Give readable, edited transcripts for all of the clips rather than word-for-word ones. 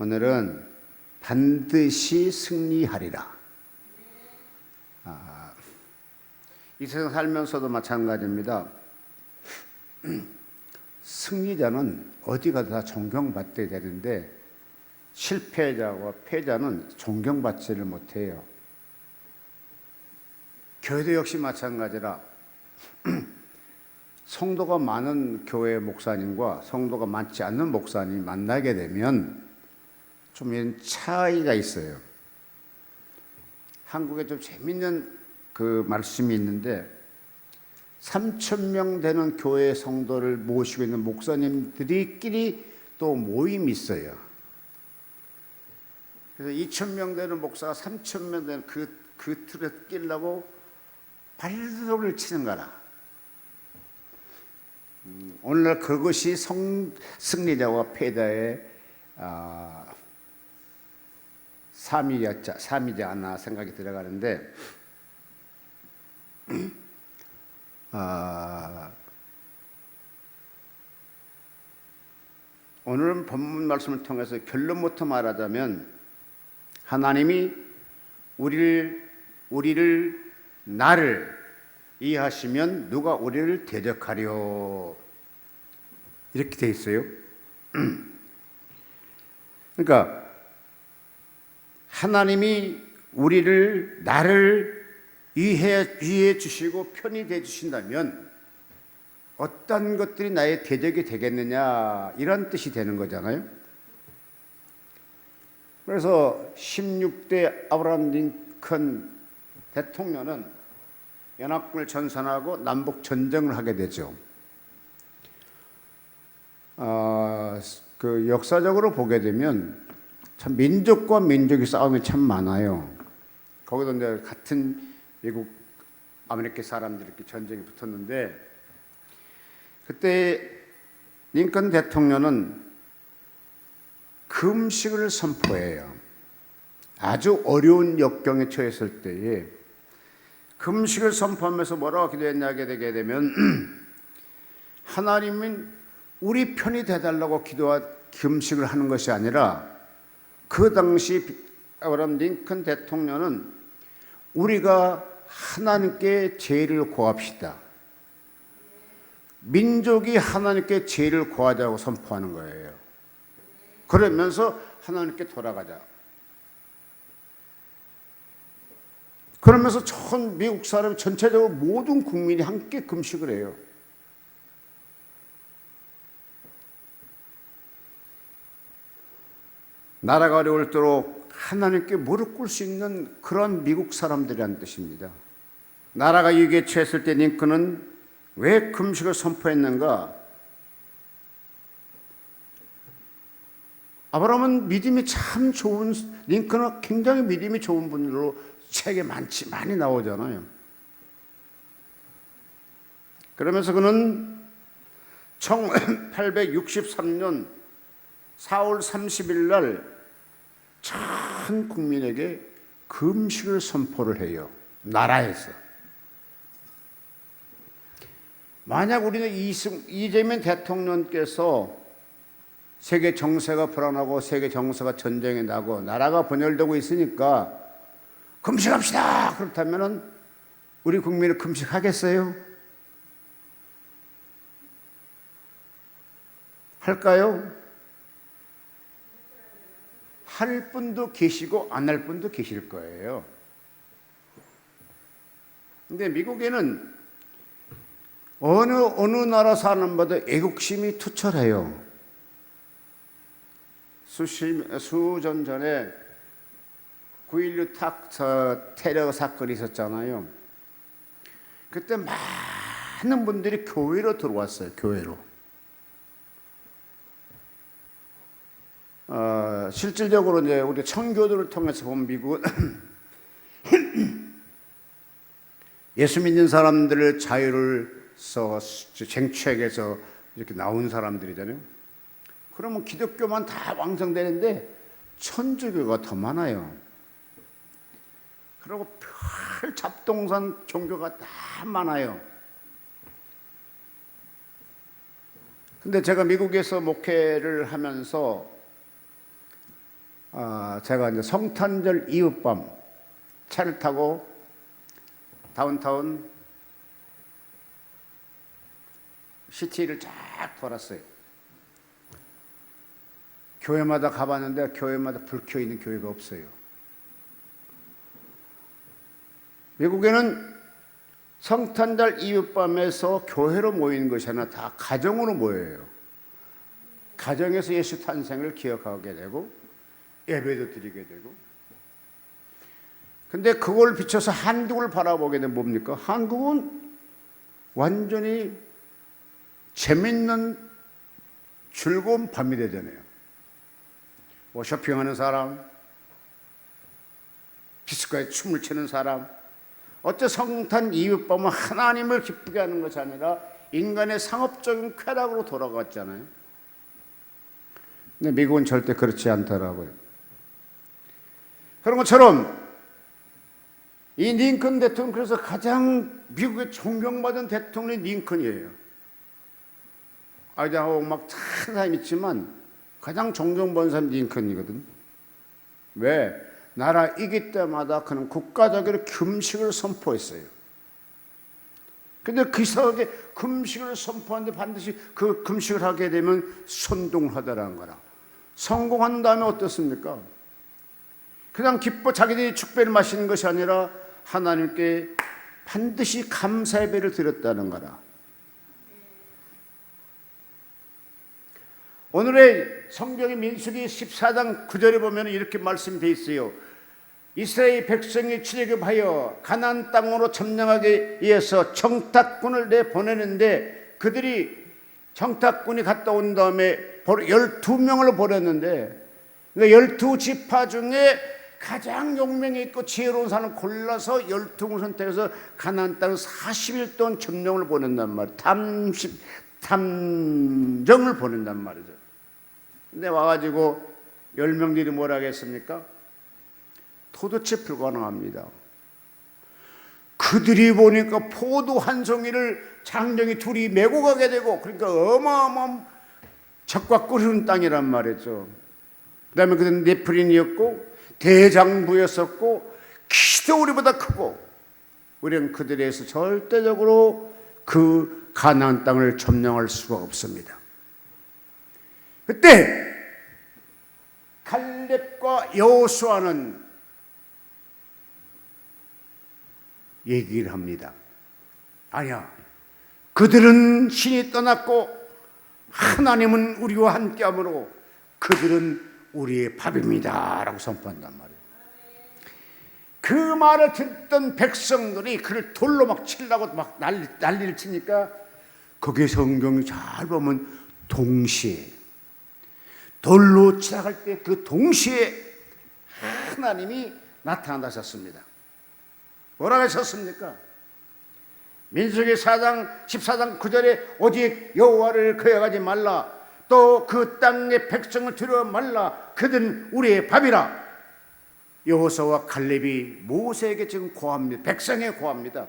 오늘은 반드시 승리하리라. 이 세상 살면서도 마찬가지입니다. 승리자는 어디 가도 다 존경받게 되는데 실패자와 패자는 존경받지를 못해요. 교회도 역시 마찬가지라 성도가 많은 교회 목사님과 성도가 많지 않는 목사님이 만나게 되면 좀 이런 차이가 있어요. 한국에 좀 재밌는 그 말씀이 있는데 3,000명 되는 교회 성도를 모시고 있는 목사님들이끼리 또 모임이 있어요. 그래서 2,000명 되는 목사가 3,000명 되는 그 틀에 끼려고 발로를 치는 거라. 오늘날 그것이 승리자와 패자의 삶이지 않나 생각이 들어가는데, 오늘은 본문 말씀을 통해서 결론부터 말하자면 하나님이 나를 이해하시면 누가 우리를 대적하려, 이렇게 돼 있어요. 그러니까 하나님이 나를 이해해 주시고 편히 돼 주신다면 어떤 것들이 나의 대적이 되겠느냐, 이런 뜻이 되는 거잖아요. 그래서 16대 아브라함 링컨 대통령은 연합군을 전선하고 남북 전쟁을 하게 되죠. 그 역사적으로 보게 되면 참 민족과 민족의 싸움이 참 많아요. 거기도 이제 같은 미국, 아메리카 사람들이 이렇게 전쟁이 붙었는데, 그때 링컨 대통령은 금식을 선포해요. 아주 어려운 역경에 처했을 때에 금식을 선포하면서 뭐라고 기도했냐게 되게 되면 하나님은 우리 편이 되달라고 금식을 하는 것이 아니라, 그 당시 아브라함 링컨 대통령은 우리가 하나님께 죄를 구합시다, 민족이 하나님께 죄를 구하자고 선포하는 거예요. 그러면서 하나님께 돌아가자. 그러면서 전 미국 사람 전체적으로 모든 국민이 함께 금식을 해요. 나라가 어려울수록 하나님께 무릎 꿇을 수 있는 그런 미국 사람들이라는 뜻입니다. 나라가 위기에 처했을 때 링컨은 왜 금식을 선포했는가? 아브라함은 믿음이 참 좋은, 링컨은 굉장히 믿음이 좋은 분으로 책에 많이 나오잖아요. 그러면서 그는 1863년 4월 30일 날 전 국민에게 금식을 선포를 해요. 나라에서. 만약 우리는 이재명 대통령께서 세계 정세가 불안하고 세계 정세가 전쟁이 나고 나라가 분열되고 있으니까 금식합시다, 그렇다면 우리 국민은 금식하겠어요? 할까요? 할 분도 계시고 안 할 분도 계실 거예요. 근데 미국에는 어느 나라 사람마다 애국심이 투철해요. 수전 전에 9.16 테러 사건이 있었잖아요. 그때 많은 분들이 교회로 들어왔어요. 교회로. 실질적으로 이제 우리 청교도를 통해서 본 미국은 예수 믿는 사람들을 자유를 쟁취하기 위해서 이렇게 나온 사람들이잖아요. 그러면 기독교만 다 왕성되는데 천주교가 더 많아요. 그리고 별 잡동산 종교가 다 많아요. 근데 제가 미국에서 목회를 하면서 제가 이제 성탄절 이후 밤 차를 타고 다운타운 시티를 쫙 돌았어요. 교회마다 가봤는데 교회마다 불 켜 있는 교회가 없어요. 미국에는 성탄절 이후 밤에서 교회로 모이는 것이 아니라 다 가정으로 모여요. 가정에서 예수 탄생을 기억하게 되고 예배도 드리게 되고. 근데 그걸 비춰서 한국을 바라보게 되면 뭡니까? 한국은 완전히 재밌는 즐거운 밤이 되잖아요. 뭐 쇼핑하는 사람, 디스코에 춤을 추는 사람. 어째 성탄 이후 밤은 하나님을 기쁘게 하는 것이 아니라 인간의 상업적인 쾌락으로 돌아갔잖아요. 근데 미국은 절대 그렇지 않더라고요. 그런 것처럼 이 링컨 대통령, 그래서 가장 미국의 존경받은 대통령이 링컨이에요. 아이다호 막 착한 사람이 있지만 가장 존경받는 사람이 링컨이거든. 왜? 나라 이길 때마다 그는 국가적으로 금식을 선포했어요. 근데 그 이상하게 금식을 선포하는데 반드시 그 금식을 하게 되면 선동하다라는 거라. 성공한 다음에 어떻습니까? 그냥 기뻐 자기들이 축배를 마시는 것이 아니라 하나님께 반드시 감사 예배를 드렸다는 거라. 오늘의 성경의 민수기 14장 9절에 보면 이렇게 말씀되어 있어요. 이스라엘 백성이 출애굽하여 가나안 땅으로 점령하기 위해서 정탐꾼을 내보내는데 그들이 정탐꾼이 갔다 온 다음에 12명을 보냈는데 12지파 중에 가장 용맹이 있고 지혜로운 사람을 골라서 12명을 선택해서 가나안 땅을 40일 동안 점령을 보낸단 말이에요. 탐정을 보낸단 말이죠. 근데 와가지고 10명들이 뭐라 하겠습니까? 도대체 불가능합니다. 그들이 보니까 포도 한 송이를 장정이 둘이 메고 가게 되고, 그러니까 어마어마한 적과 끓이는 땅이란 말이죠. 그 다음에 그들은 네프린이었고 대장부였었고 키도 우리보다 크고, 우리는 그들에 의해서 절대적으로 그 가나안 땅을 점령할 수가 없습니다. 그때 갈렙과 여호수아는 얘기를 합니다. 아니야, 그들은 신이 떠났고 하나님은 우리와 함께하므로 그들은 우리의 밥입니다 라고 선포한단 말이에요. 그 말을 듣던 백성들이 그를 돌로 막 치려고 막 난리를 치니까 거기에 성경이 잘 보면 동시에 돌로 치락할 때 그 동시에 하나님이 나타나셨습니다. 뭐라고 하셨습니까? 민수기 14장 9절에 오직 여호와를 거역하지 말라, 또 그 땅의 백성을 두려워 말라, 그들은 우리의 밥이라. 여호수아와 갈렙이 모세에게 지금 고합니다. 백성에 고합니다.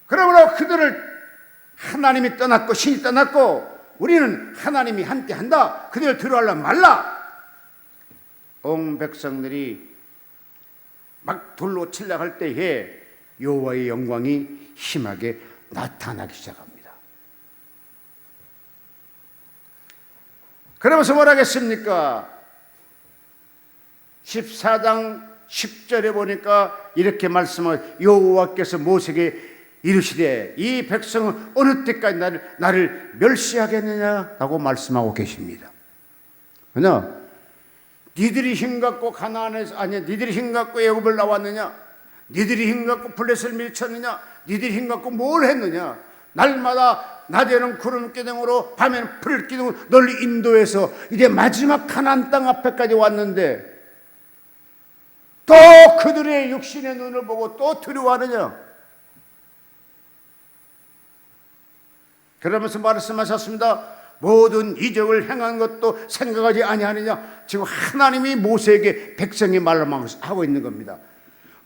그러므로 그들을 하나님이 떠났고 신이 떠났고 우리는 하나님이 함께한다, 그들을 두려워하려 말라. 온 백성들이 막 돌로 칠락할 때에 여호와의 영광이 심하게 나타나기 시작합니다. 그러면서 뭐라 하겠습니까? 14장 10절에 보니까 이렇게 말씀을, 여호와께서 모세에게 이르시되 이 백성은 어느 때까지 나를 멸시하겠느냐라고 말씀하고 계십니다. 왜냐? 니들이 힘갖고 가나안에서, 아니 니들이 힘갖고 애굽을 나왔느냐? 니들이 힘갖고 블레셋을 밀쳤느냐? 니들이 힘갖고 뭘 했느냐? 날마다 낮에는 구름 기둥으로 밤에는 불 기둥으로 널리 인도해서 이제 마지막 가나안 땅 앞에까지 왔는데 또 그들의 육신의 눈을 보고 또 두려워하느냐? 그러면서 말씀하셨습니다. 모든 이적을 행한 것도 생각하지 아니하느냐? 지금 하나님이 모세에게 백성의 말로 하고 있는 겁니다.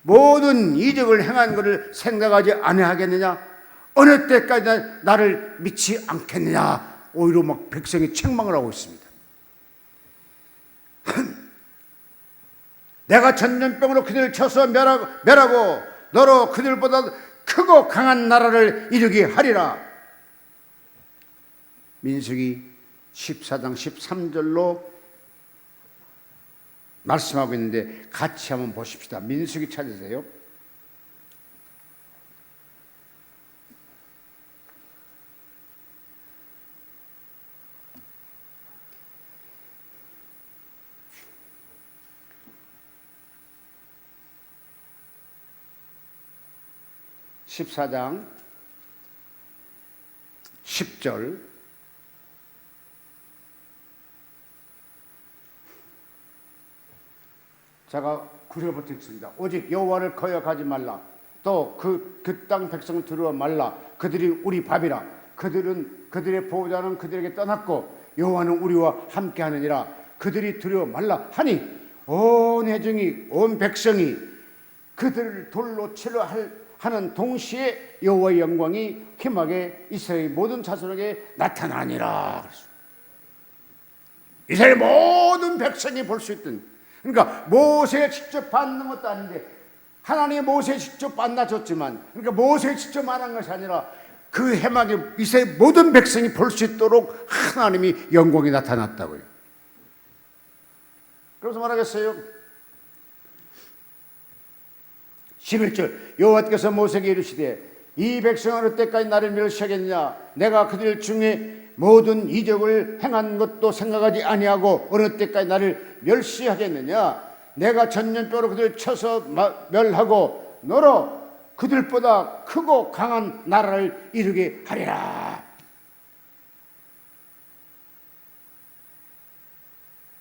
모든 이적을 행한 것을 생각하지 아니하겠느냐? 어느 때까지 나를 믿지 않겠느냐? 오히려 막 백성이 책망을 하고 있습니다. 내가 전염병으로 그들을 쳐서 멸하고 너로 그들보다 크고 강한 나라를 이루게 하리라. 민수기 14장 13절로 말씀하고 있는데 같이 한번 보십시다. 민수기 찾으세요. (14장) 10절. 제가 구려붙였습니다. 오직 여호와를 거역하지 말라. 또 그 땅 백성을 두려워 말라. 그들이 우리 밥이라. 그들의 보호자는 그들에게 떠났고 여호와는 우리와 함께하느니라. 그들이 두려워 말라 하니 온 회중이 온 백성이 그들을 돌로 치려 하는 동시에 여호와의 영광이 희망에 이스라엘 모든 자손에게 나타나니라. 이스라엘 모든 백성이 볼 수 있던, 그러니까 모세가 직접 받는 것도 아닌데 하나님이 모세에 직접 만나줬지만, 그러니까 모세에 직접 말한 것이 아니라 그 해막에 이스라엘 모든 백성이 볼 수 있도록 하나님이 영광이 나타났다고요. 그래서 말하겠어요. 11절 여호와께서 모세에게 이르시되 이 백성은 어느 때까지 나를 멸시하겠느냐. 내가 그들 중에 모든 이적을 행한 것도 생각하지 아니하고 어느 때까지 나를 멸시하겠느냐. 내가 전염병으로 그들을 쳐서 멸하고 너로 그들보다 크고 강한 나라를 이루게 하리라.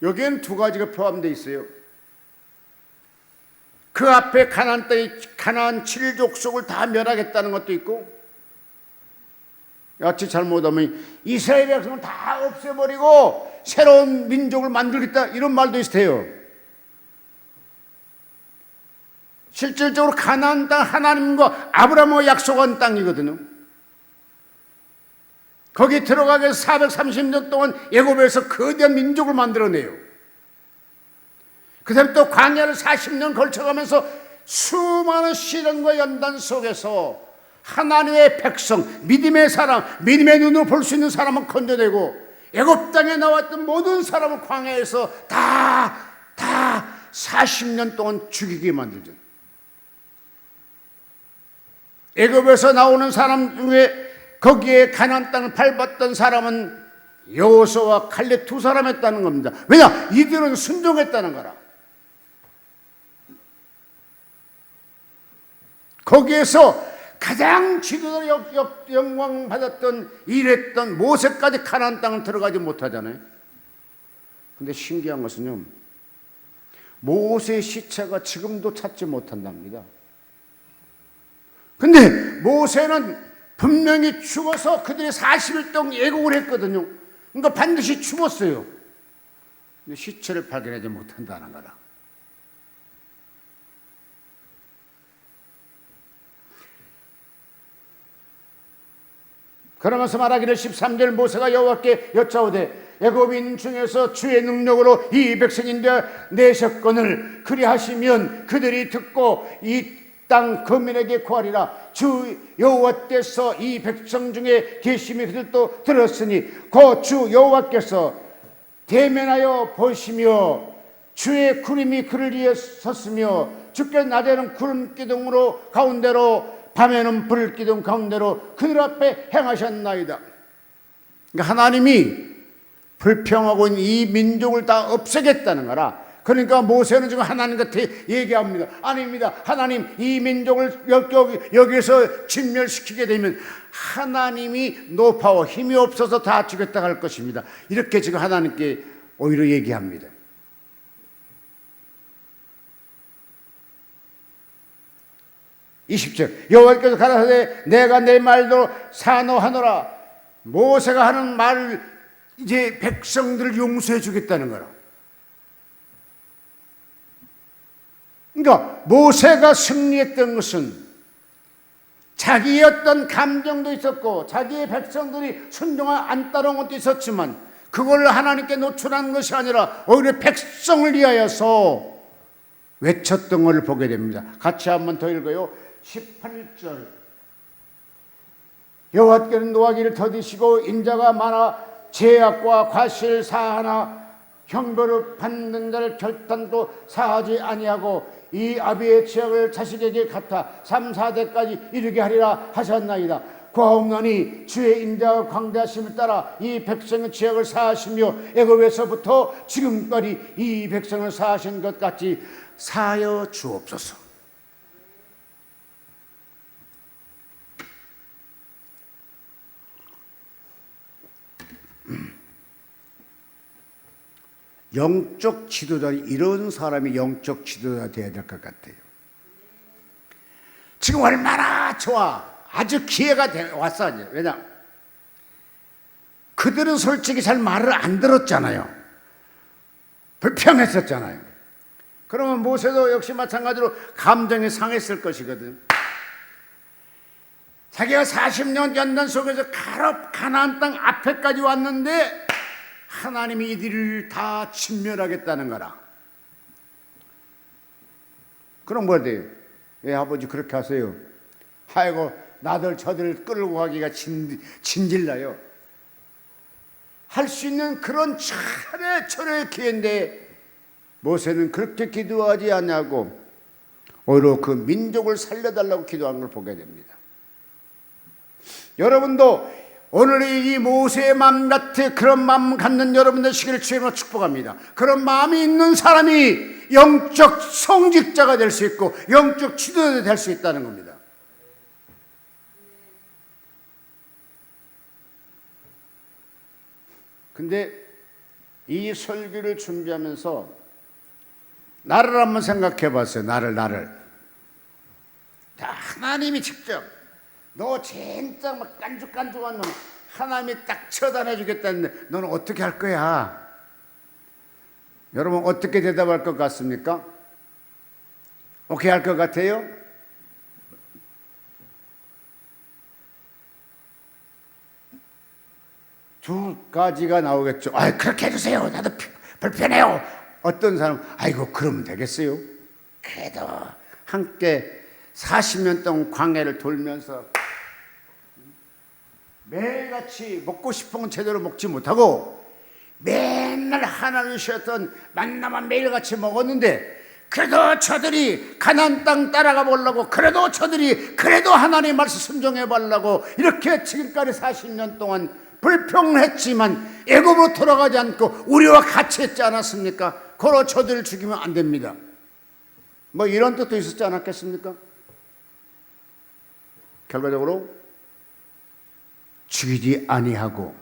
여기에는 두 가지가 포함되어 있어요. 그 앞에 가나안 땅의 가나안 7족속을 다 멸하겠다는 것도 있고, 야채 잘못하면 이스라엘 백성을 다 없애버리고 새로운 민족을 만들겠다 이런 말도 있어요. 실질적으로 가나안 땅 하나님과 아브라함과 약속한 땅이거든요. 거기 들어가기 위해서 430년 동안 애굽에서 거대한 민족을 만들어내요. 그 다음에 또 광야를 40년 걸쳐가면서 수많은 시련과 연단 속에서 하나님의 백성, 믿음의 사람, 믿음의 눈으로 볼 수 있는 사람은 건져내고 애굽 땅에 나왔던 모든 사람을 광야에서 다 40년 동안 죽이게 만들죠. 애굽에서 나오는 사람 중에 거기에 가나안 땅을 밟았던 사람은 여호수아와 갈렙 두 사람이었다는 겁니다. 왜냐? 이들은 순종했다는 거라. 거기에서 가장 지도자로 영광 받았던 일했던 모세까지 가나안 땅을 들어가지 못하잖아요. 근데 신기한 것은요, 모세의 시체가 지금도 찾지 못한답니다. 근데 모세는 분명히 죽어서 그들이 40일 동안 애국을 했거든요. 그러니까 반드시 죽었어요. 근데 시체를 발견하지 못한다는 거라. 그러면서 말하기를 13절 모세가 여호와께 여짜오되 애굽인 중에서 주의 능력으로 이 백성인데 내셨거늘 그리하시면 그들이 듣고 이 땅 거민에게 구하리라. 주 여호와께서 이 백성 중에 계심이 그들도 들었으니 그 주 여호와께서 대면하여 보시며 주의 구름이 그를 위해 섰으며 주께서 낮에는 구름 기둥으로 가운데로 밤에는 불 기둥 가운데로 그들 앞에 행하셨나이다. 그러니까 하나님이 불평하고 있는 이 민족을 다 없애겠다는 거라. 그러니까 모세는 지금 하나님한테 얘기합니다. 아닙니다. 하나님, 이 민족을 여기서 진멸시키게 되면 하나님이 노파워 힘이 없어서 다 죽였다 할 것입니다. 이렇게 지금 하나님께 오히려 얘기합니다. (20절) 여호와께서 가라사대 내가 내 말대로 산호하노라. 모세가 하는 말을 이제 백성들을 용서해 주겠다는 거라. 그러니까 모세가 승리했던 것은 자기의 어떤 감정도 있었고 자기의 백성들이 순종을 안 따라온 것도 있었지만 그걸 하나님께 노출한 것이 아니라 오히려 백성을 위하여서 외쳤던 것을 보게 됩니다. 같이 한번 더 읽어요. 18절. 여호와께는 노하기를 더디시고 인자가 많아 죄악과 과실 사하나 형벌을 받는 자를 결단도 사하지 아니하고 이 아비의 죄악을 자식에게 갖다 3, 4대까지 이르게 하리라 하셨나이다. 구하옵나니 주의 인자와 광대하심을 따라 이 백성의 죄악을 사하시며 애굽에서부터 지금까지 이 백성을 사하신 것 같이 사하여 주옵소서. 영적 지도자, 이런 사람이 영적 지도자 되어야 될 것 같아요. 지금 얼마나 좋아. 아주 기회가 왔어. 왜냐? 그들은 솔직히 잘 말을 안 들었잖아요. 불평했었잖아요. 그러면 모세도 역시 마찬가지로 감정이 상했을 것이거든. 자기가 40년 연단 속에서 가나안 땅 앞에까지 왔는데 하나님이 이들을 다 진멸하겠다는 거라. 그럼 뭐 돼요? 왜 아버지 그렇게 하세요? 아이고 나들 저들 끌고 가기가 진질나요. 할 수 있는 그런 차례 기회인데 모세는 그렇게 기도하지 않냐고 오히려 그 민족을 살려달라고 기도한 걸 보게 됩니다. 여러분도 오늘의 이 모세의 마음 같은 그런 마음 갖는 여러분들 시기를 주님으로 축복합니다. 그런 마음이 있는 사람이 영적 성직자가 될 수 있고 영적 지도자가 될 수 있다는 겁니다. 근데 이 설교를 준비하면서 나를 한번 생각해 봤어요. 나를. 자, 하나님이 직접 너 진짜 막 깐죽깐죽한 놈 하나님이 딱 처단해 주겠다는데 너는 어떻게 할 거야? 여러분 어떻게 대답할 것 같습니까? 오케이 할 것 같아요? 두 가지가 나오겠죠. 아, 그렇게 해주세요. 나도 불편해요. 어떤 사람은 아이고 그러면 되겠어요. 그래도 함께 40년 동안 광야를 돌면서 매일같이 먹고 싶은 건 제대로 먹지 못하고 맨날 하나님 주셨던 만나만 매일같이 먹었는데 그래도 저들이 가나안 땅 따라가 보려고 그래도 하나님의 말씀 순종해 보려고 이렇게 지금까지 40년 동안 불평했지만 애굽으로 돌아가지 않고 우리와 같이 했지 않았습니까? 고로 저들을 죽이면 안 됩니다. 뭐 이런 뜻도 있었지 않았겠습니까? 결과적으로 죽이지 아니하고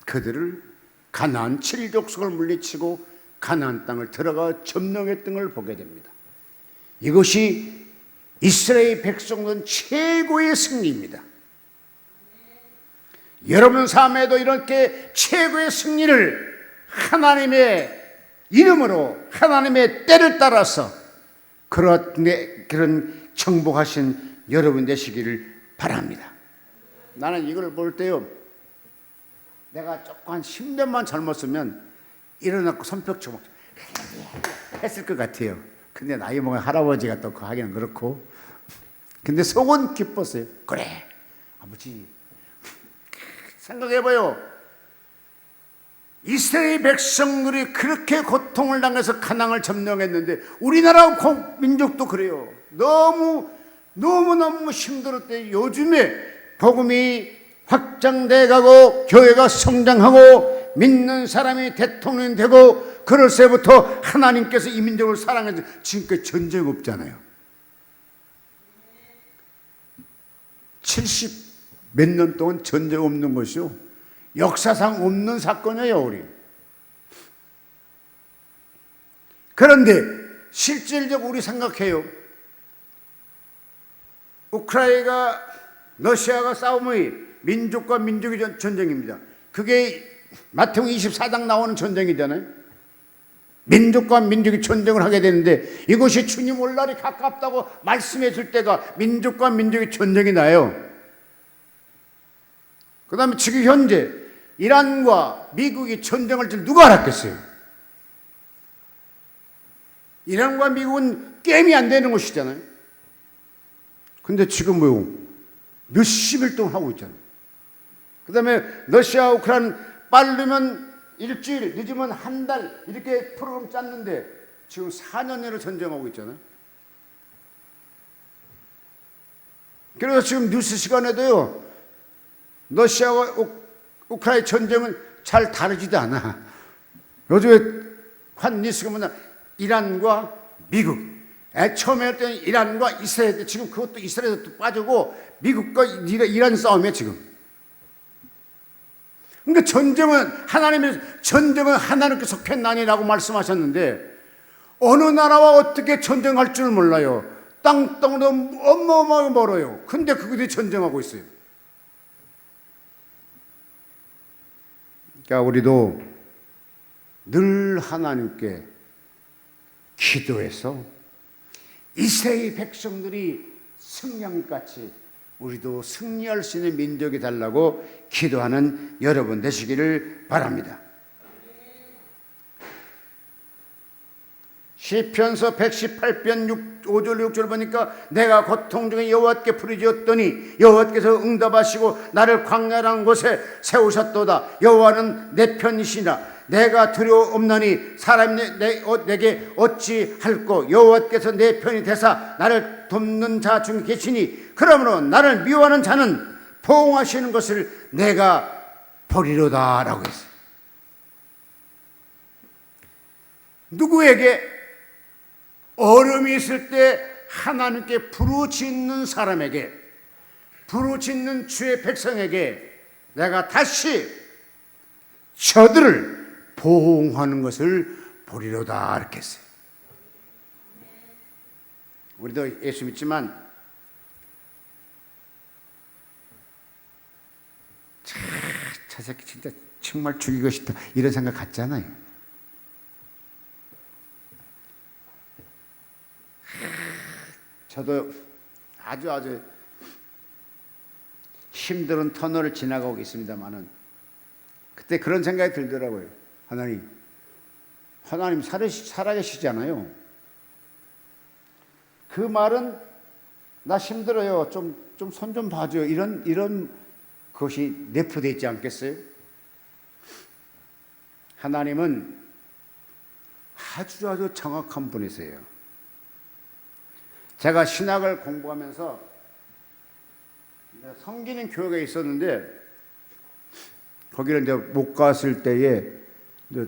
그들을 가나안 7족속을 물리치고 가나안 땅을 들어가 점령했던 걸 보게 됩니다. 이것이 이스라엘 백성은 최고의 승리입니다. 여러분 삶에도 이렇게 최고의 승리를 하나님의 이름으로 하나님의 때를 따라서 그런 정복하신 여러분 되시기를 바랍니다. 나는 이걸 볼 때요, 내가 조금 한 10년만 젊었으면 일어나고 손뼉치고 했을 것 같아요. 근데 나이 먹은 할아버지가 또 하기는 그렇고, 근데 속은 기뻤어요. 그래 아버지, 생각해봐요. 이스라엘 백성들이 그렇게 고통을 당해서 가나안을 점령했는데 우리나라 민족도 그래요. 너무너무 힘들었대. 요즘에 복음이 확장돼 가고 교회가 성장하고 믿는 사람이 대통령이 되고 그럴 때부터 하나님께서 이 민족을 사랑해서 지금까지 전쟁 없잖아요. 70 몇 년 동안 전쟁 없는 것이요, 역사상 없는 사건이에요 우리. 그런데 실질적으로 우리 생각해요. 우크라이나가 러시아가 싸움의 민족과 민족의 전쟁입니다. 그게 마태복음 24장 나오는 전쟁이잖아요. 민족과 민족이 전쟁을 하게 되는데 이것이 주님 올 날이 가깝다고 말씀해 줄 때가 민족과 민족의 전쟁이 나요. 그 다음에 지금 현재 이란과 미국이 전쟁을 할 줄 누가 알았겠어요? 이란과 미국은 게임이 안 되는 것이잖아요. 근데 지금 몇십일 동안 하고 있잖아요. 그 다음에 러시아 우크라이나 빠르면 일주일, 늦으면 한 달 이렇게 프로그램 짰는데 지금 4년여로 전쟁하고 있잖아요. 그래서 지금 뉴스 시간에도요, 러시아와 우크라이나 전쟁은 잘 다르지도 않아. 요즘에 한 뉴스가 뭐냐, 이란과 미국. 처음에 할 때는 이란과 이스라엘, 지금 그것도 이스라엘도 빠지고 미국과 이란 싸움이야 지금. 그러니까 전쟁은 하나님께 속했나니라고 말씀하셨는데, 어느 나라와 어떻게 전쟁할 줄 몰라요. 땅덩어리도 어마어마하게 멀어요. 근데 그들이 전쟁하고 있어요. 그러니까 우리도 늘 하나님께 기도해서 이스라엘 백성들이 승리한같이 우리도 승리할 수 있는 민족이 달라고 기도하는 여러분 되시기를 바랍니다. 시편서 118편 5절 6절 보니까 내가 고통 중에 여호와께 부르짖었더니 여호와께서 응답하시고 나를 광야라는 곳에 세우셨도다. 여호와는 내 편이시라. 내가 두려움없나니 사람이 내게 어찌할꼬. 여호와께서 내 편이 되사 나를 돕는 자 중에 계시니 그러므로 나를 미워하는 자는 포옹하시는 것을 내가 버리로다 라고 했어요. 누구에게? 어려움이 있을 때 하나님께 부르짖는 사람에게, 부르짖는 주의 백성에게 내가 다시 저들을 보호하는 것을 보리로다 이렇게 했어요. 우리도 예수 믿지만 저 새끼 진짜 정말 죽이고 싶다 이런 생각 갖잖아요. 저도 아주 힘든 터널을 지나가고 있습니다만은 그때 그런 생각이 들더라고요. 하나님 살아계시잖아요. 그 말은 나 힘들어요. 좀 손 좀 봐줘요. 이런 것이 내포되어 있지 않겠어요? 하나님은 아주 정확한 분이세요. 제가 신학을 공부하면서 섬기는 교회가 있었는데 거기를 이제 못 갔을 때에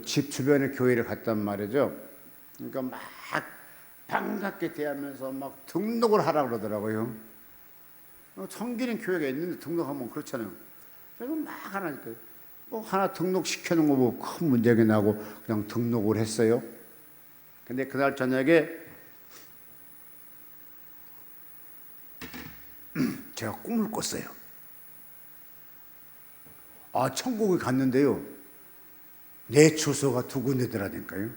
집 주변에 교회를 갔단 말이죠. 그러니까 막 반갑게 대하면서 막 등록을 하라고 그러더라고요. 섬기는 교회가 있는데 등록하면 그렇잖아요. 그래서 막 하나니까 하나 등록시켜놓은 거 보고 큰 문제가 나고 그냥 등록을 했어요. 근데 그날 저녁에 제가 꿈을 꿨어요. 천국에 갔는데요. 내 주소가 두 군데더라니까요.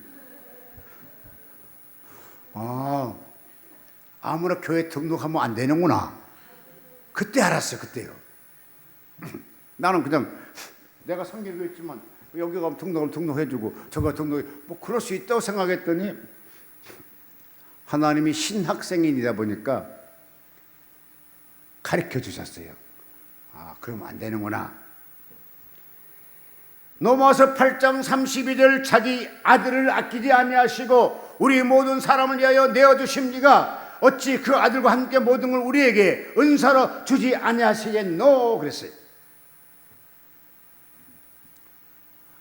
아무나 교회 등록하면 안 되는구나. 그때 알았어요. 그때요. 나는 그냥 내가 성경에 있지만 여기 가면 등록해주고 저거 등록해 그럴 수 있다고 생각했더니 하나님이 신학생인이다 보니까 가르쳐 주셨어요. 그러면 안 되는구나. 로마서 8장 32절 자기 아들을 아끼지 아니하시고 우리 모든 사람을 위하여 내어주심니가 어찌 그 아들과 함께 모든 걸 우리에게 은사로 주지 아니하시겠노 그랬어요.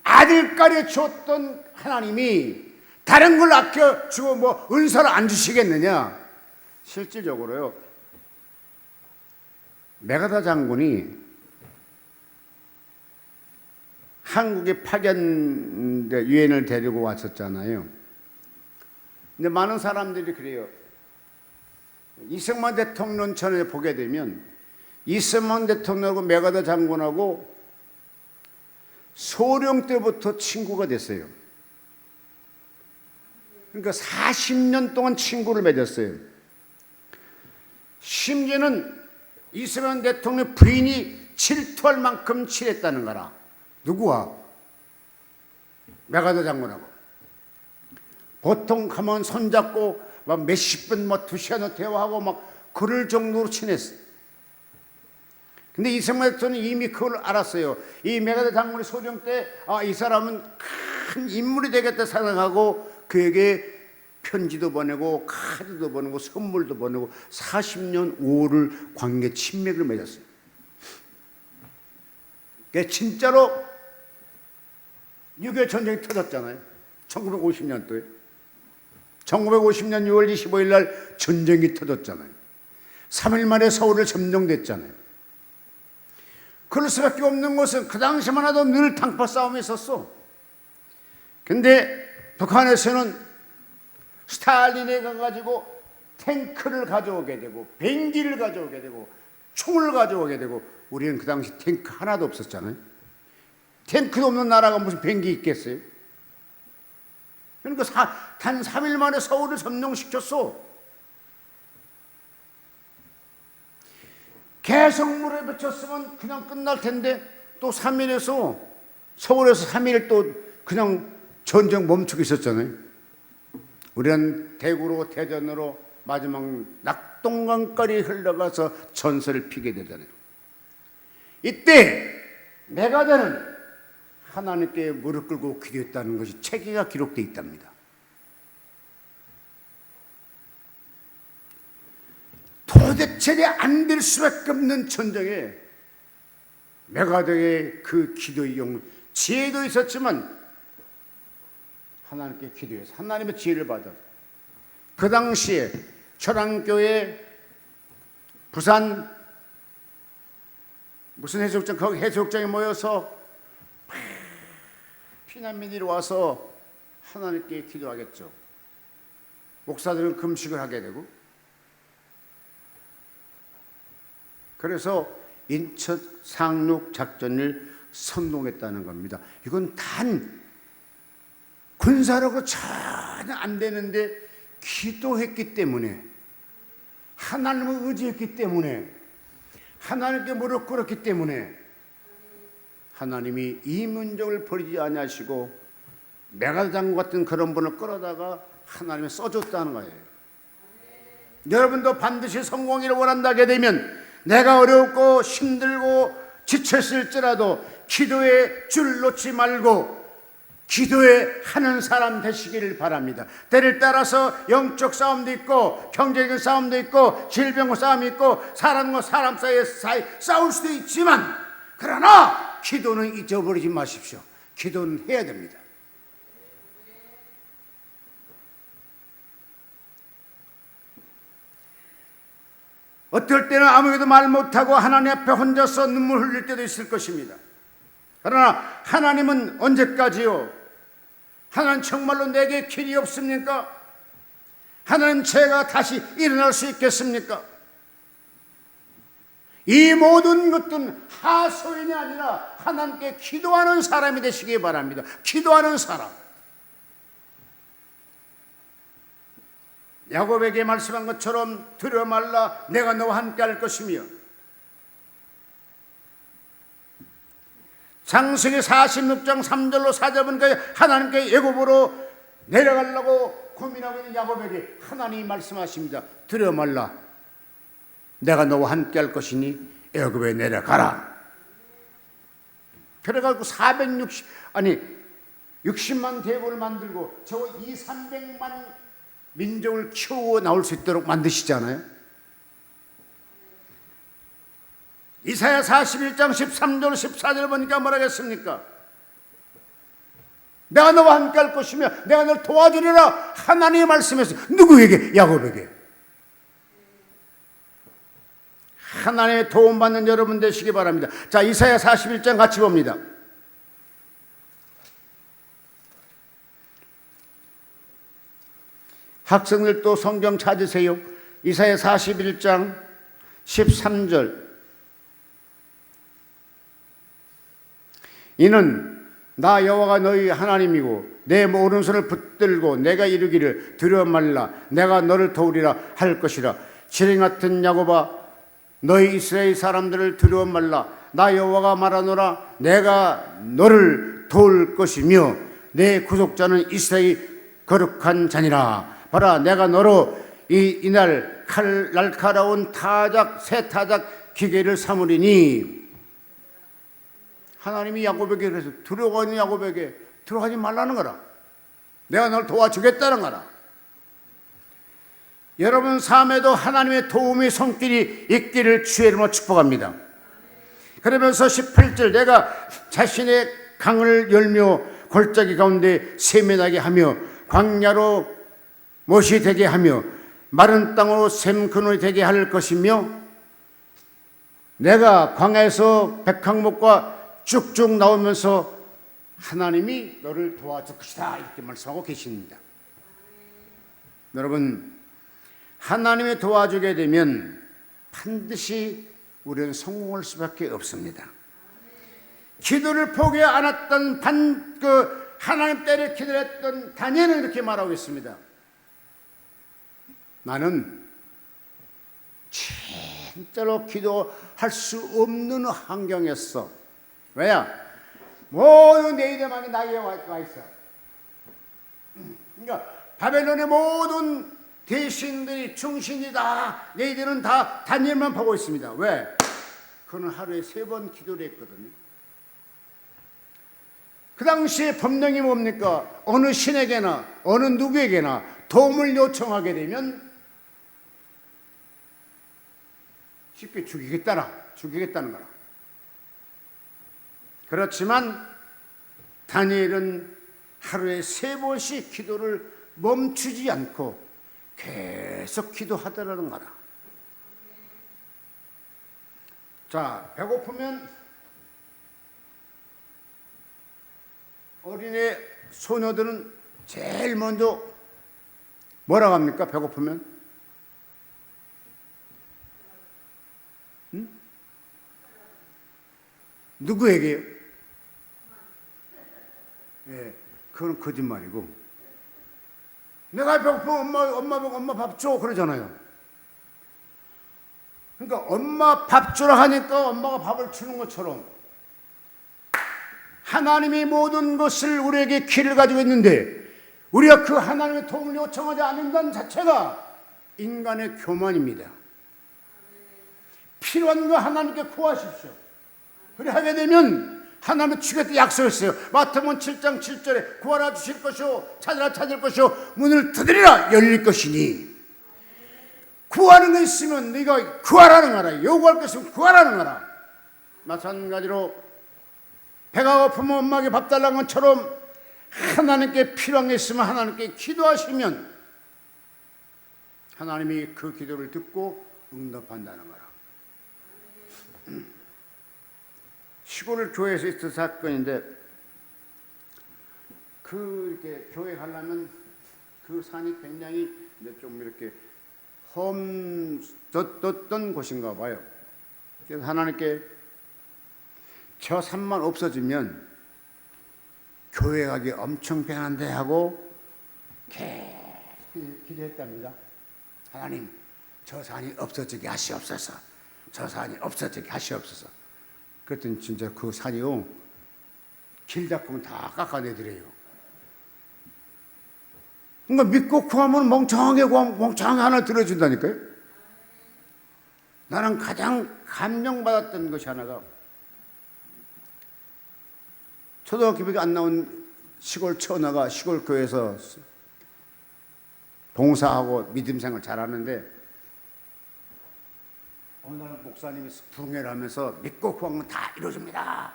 아들까지 줬던 하나님이 다른 걸 아껴주고 은사를 안 주시겠느냐. 실질적으로요, 메가다 장군이 한국에 파견 유엔을 데리고 왔었잖아요. 근데 많은 사람들이 그래요. 이승만 대통령 전에 보게 되면 이승만 대통령하고 메가다 장군하고 소령 때부터 친구가 됐어요. 그러니까 40년 동안 친구를 맺었어요. 심지어는 이승만 대통령 부인이 질투할 만큼 친했다는 거라. 누구와? 메가다 장군하고. 보통 가면 손잡고 막 몇십 분, 뭐 2시간 대화하고 막 그럴 정도로 친했어요. 근데 이승만 대통령이 이미 그걸 알았어요. 이 메가드 장군의 소령 때, 이 사람은 큰 인물이 되겠다 생각하고 그에게 편지도 보내고 카드도 보내고 선물도 보내고 40년 5월 관계 친맥을 맺었어요. 그러니까 진짜로 6.25 전쟁이 터졌잖아요. 1950년도에. 1950년 6월 25일 날 전쟁이 터졌잖아요. 3일 만에 서울을 점령됐잖아요. 그럴 수밖에 없는 것은 그 당시만 해도 늘 당파 싸움이 있었어. 근데 북한에서는 스탈린에 가가지고 탱크를 가져오게 되고 비행기를 가져오게 되고 총을 가져오게 되고 우리는 그 당시 탱크 하나도 없었잖아요. 탱크도 없는 나라가 무슨 비행기 있겠어요? 그러니까 단 3일 만에 서울을 점령시켰어. 계속 물에 뱉혔으면 그냥 끝날 텐데 또 3일에서 서울에서 3일 또 그냥 전쟁 멈추고 있었잖아요. 우리는 대구로 대전으로 마지막 낙동강까지 흘러가서 전설을 피게 되잖아요. 이때 메가드는 하나님께 무릎 꿇고 기도했다는 것이 책에가 기록되어 있답니다. 도대체 안 될 수밖에 없는 전쟁에 메가드의 그 기도의 용, 지혜도 있었지만 하나님께 기도해서 하나님의 지혜를 받아 그 당시에 초랑교회 부산 무슨 해수욕장, 거기 해수욕장에 모여서 피난민들이 와서 하나님께 기도하겠죠. 목사들은 금식을 하게 되고, 그래서 인천 상륙 작전을 선동했다는 겁니다. 이건 단 군사력으로 전혀 안 되는데 기도했기 때문에, 하나님을 의지했기 때문에, 하나님께 무릎 꿇었기 때문에 하나님이 이 민족을 버리지 아니하시고 메가드 장군 같은 그런 분을 끌어다가 하나님이 써줬다는 거예요. 여러분도 반드시 성공을 원한다게 되면 내가 어렵고 힘들고 지쳤을지라도 기도에 줄 놓지 말고 기도에 하는 사람 되시기를 바랍니다. 때를 따라서 영적 싸움도 있고 경제적인 싸움도 있고 질병과 싸움이 있고 사람과 사람 사이에 싸울 수도 있지만, 그러나 기도는 잊어버리지 마십시오. 기도는 해야 됩니다. 어떨 때는 아무에게도 말 못하고 하나님 앞에 혼자서 눈물 흘릴 때도 있을 것입니다. 그러나 하나님은 언제까지요? 하나님 정말로 내게 길이 없습니까? 하나님 제가 다시 일어날 수 있겠습니까? 이 모든 것들은 하소연이 아니라 하나님께 기도하는 사람이 되시기 바랍니다. 기도하는 사람. 야곱에게 말씀한 것처럼 두려워 말라, 내가 너와 함께 할 것이며, 창세기 46장 3절로 4절 보니까 하나님께 애굽으로 내려가려고 고민하고 있는 야곱에게 하나님이 말씀하십니다. 두려워 말라, 내가 너와 함께 할 것이니 애굽에 내려가라. 그래가지고 60만 대군을 만들고 저 200~300만 민족을 키워 나올 수 있도록 만드시잖아요. 이사야 41장 13절 14절 보니까 뭐라 했습니까? 내가 너와 함께 할 것이며 내가 너를 도와주리라 하나님이 말씀했어요. 누구에게? 야곱에게. 하나님의 도움받는 여러분 되시기 바랍니다. 자, 이사야 41장 같이 봅니다. 학생들도 성경 찾으세요. 이사야 41장 13절. 이는 나 여호와가 너희 하나님이고 내 오른손을 붙들고 내가 이르기를 두려워 말라, 내가 너를 도우리라 할 것이라. 지렁이 같은 야곱아, 너희 이스라엘 사람들을 두려워 말라, 나 여호와가 말하노라, 내가 너를 도울 것이며 내 구속자는 이스라엘 거룩한 자니라. 봐라, 내가 너로 이날 날카로운 타작 새 타작 기계를 삼으리니. 하나님이 야곱에게 그래서 들어가는 야곱에게 들어가지 말라는 거라. 내가 널 도와주겠다는 거라. 여러분 삶에도 하나님의 도움의 손길이 있기를 주의 이름으로 축복합니다. 그러면서 18절, 내가 자신의 강을 열며 골짜기 가운데 세면하게 하며 광야로 못이 되게 하며 마른 땅으로 샘 근원이 되게 할 것이며, 내가 광야에서 백항목과 쭉쭉 나오면서 하나님이 너를 도와줄 것이다, 이렇게 말씀하고 계십니다. 여러분, 하나님이 도와주게 되면 반드시 우리는 성공할 수밖에 없습니다. 기도를 포기 안 했던 하나님 때를 기도했던 다니엘은 이렇게 말하고 있습니다. 나는 진짜로 기도할 수 없는 환경이었어. 왜야? 모든 내 이름만이 나에게 와 있어. 그러니까 바벨론의 모든 대신들이, 충신이 다, 너희들은 다 다니엘만 보고 있습니다. 왜? 그는 하루에 3번 기도를 했거든요. 그 당시에 법령이 뭡니까? 어느 신에게나 어느 누구에게나 도움을 요청하게 되면 쉽게 죽이겠다는 거라. 그렇지만 다니엘은 하루에 3번씩 기도를 멈추지 않고 계속 기도하더라는 거라. 자, 배고프면 어린애 소녀들은 제일 먼저 뭐라고 합니까? 배고프면? 응? 누구에게요? 예, 그건 거짓말이고, 내가 배고프면 엄마 밥 줘, 그러잖아요. 그러니까 엄마 밥 주라 하니까 엄마가 밥을 주는 것처럼 하나님이 모든 것을 우리에게 길을 가지고 있는데 우리가 그 하나님의 도움을 요청하지 않는다는 자체가 인간의 교만입니다. 필요한 거 하나님께 구하십시오. 그래 하게 되면 하나님은 주겠다 약속했어요. 마태복음 7장 7절에 구하라 주실 것이요 찾으라 찾을 것이요 문을 두드리라 열릴 것이니. 구하는 거 있으면 네가 구하라는 거라. 요구할 것 있으면 구하라는 거라. 마찬가지로 배가 고프면 엄마에게 밥 달라는 것처럼 하나님께 필요한 게 있으면 하나님께 기도하시면 하나님이 그 기도를 듣고 응답한다는 거라. 시골 교회에서 있었던 사건인데, 이렇게 교회 가려면 그 산이 굉장히 좀 이렇게 험졌던 곳인가 봐요. 그래서 하나님께 저 산만 없어지면 교회 가기 엄청 편한데 하고 계속 기도했답니다. 하나님, 저 산이 없어지게 하시옵소서. 저 산이 없어지게 하시옵소서. 그랬더니 진짜 그 산이요, 길 잡으면 다 깎아내드려요. 그러니까 믿고 구하면 멍청하게 하나 들어준다니까요. 나는 가장 감명받았던 것이 하나가, 초등학교밖에 안 나온 시골 처녀가 시골 교회에서 봉사하고 믿음생활 잘하는데, 어느 날 목사님이 부흥회를 하면서 믿고 구하면 다 이루어집니다.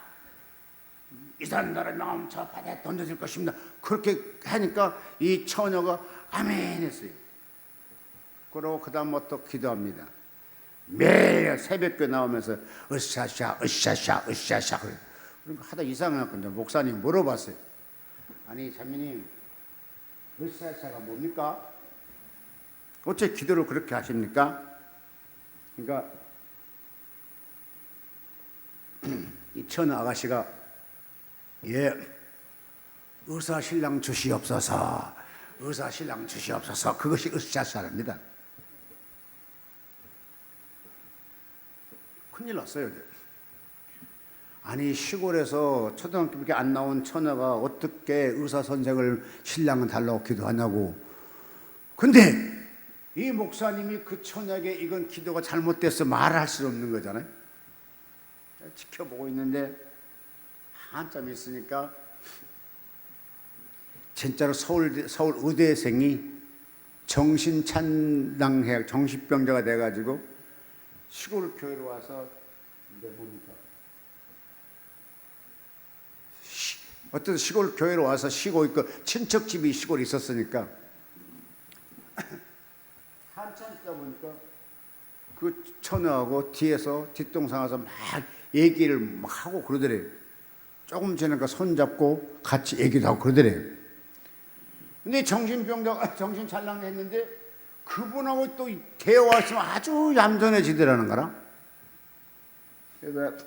이 사람들은 명함 바다에 던져질 것입니다. 그렇게 하니까 이 처녀가 아멘 했어요. 그러고 그 다음부터 기도합니다. 매일 새벽에 나오면서 으쌰샤 으쌰샤 으쌰샤. 그러니까 하다 이상하거든요. 목사님 물어봤어요. 아니 자매님, 으쌰샤가 뭡니까? 어째 기도를 그렇게 하십니까? 그러니까 이 처녀 아가씨가 의사 신랑 주시옵소서, 의사 신랑 주시옵소서, 그것이 으쌰샤랍니다. 큰일 났어요. 아니 시골에서 초등학교밖에 안 나온 처녀가 어떻게 의사 선생을 신랑은 달라고 기도하냐고. 근데 이 목사님이 그 처녀에게 이건 기도가 잘못돼서 말할 수 없는 거잖아요. 지켜보고 있는데 한참 있으니까 진짜로 서울 의대생이 정신찬당해 정신병자가 돼가지고 시골 교회로 와서 내 뭡니까? 어떤 시골 교회로 와서 쉬고 있고 친척집이 시골에 있었으니까 한참 있다 보니까 그 처녀하고 뒤에서 뒷동산 와서 막 얘기를 막 하고 그러더래요. 조금 지나니까 손잡고 같이 얘기도 하고 그러더래요. 근데 정신병자가 정신찬랑했는데 그분하고 또 대화가 있으면 아주 얌전해지더라는 거라. 그래서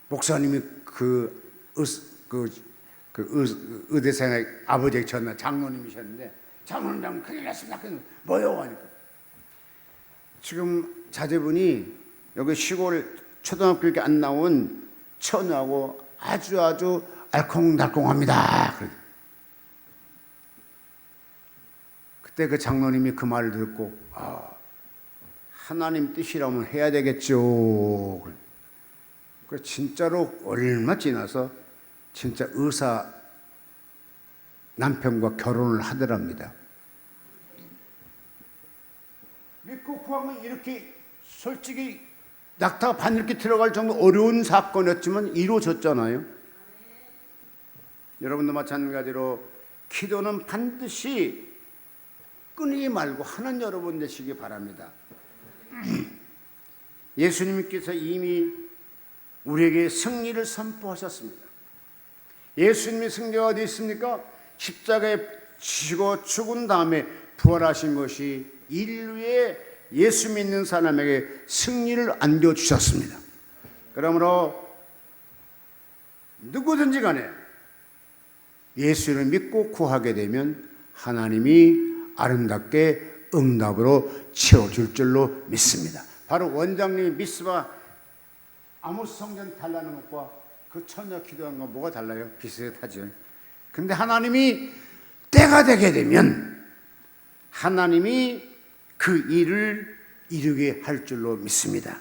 목사님이 의대생의 아버지 전 장로님이셨는데 장로님 큰일 났습니다. 뭐요? 하니까 지금 자제분이 여기 시골 초등학교에 안 나온 처녀하고 아주 알콩달콩합니다. 그때 그 장로님이 그 말을 듣고 하나님 뜻이라면 해야 되겠죠. 그 진짜로 얼마 지나서 진짜 의사 남편과 결혼을 하더랍니다. 믿고 구하면 이렇게 솔직히 낙타가 바늘기 들어갈 정도 어려운 사건이었지만 이루어졌잖아요. 여러분도 마찬가지로 기도는 반드시 끊이지 말고 하는 여러분 되시기 바랍니다. 예수님께서 이미 우리에게 승리를 선포하셨습니다. 예수님의 승리가 어디 있습니까? 십자가에 지시고 죽은 다음에 부활하신 것이 인류의 예수 믿는 사람에게 승리를 안겨주셨습니다. 그러므로 누구든지 간에 예수를 믿고 구하게 되면 하나님이 아름답게 응답으로 채워줄 줄로 믿습니다. 바로 원장님이 미스바 아모스 성전 달라는 것과 그 처녀 기도한 건 뭐가 달라요? 비슷하죠. 근데 하나님이 때가 되게 되면 하나님이 그 일을 이루게 할 줄로 믿습니다.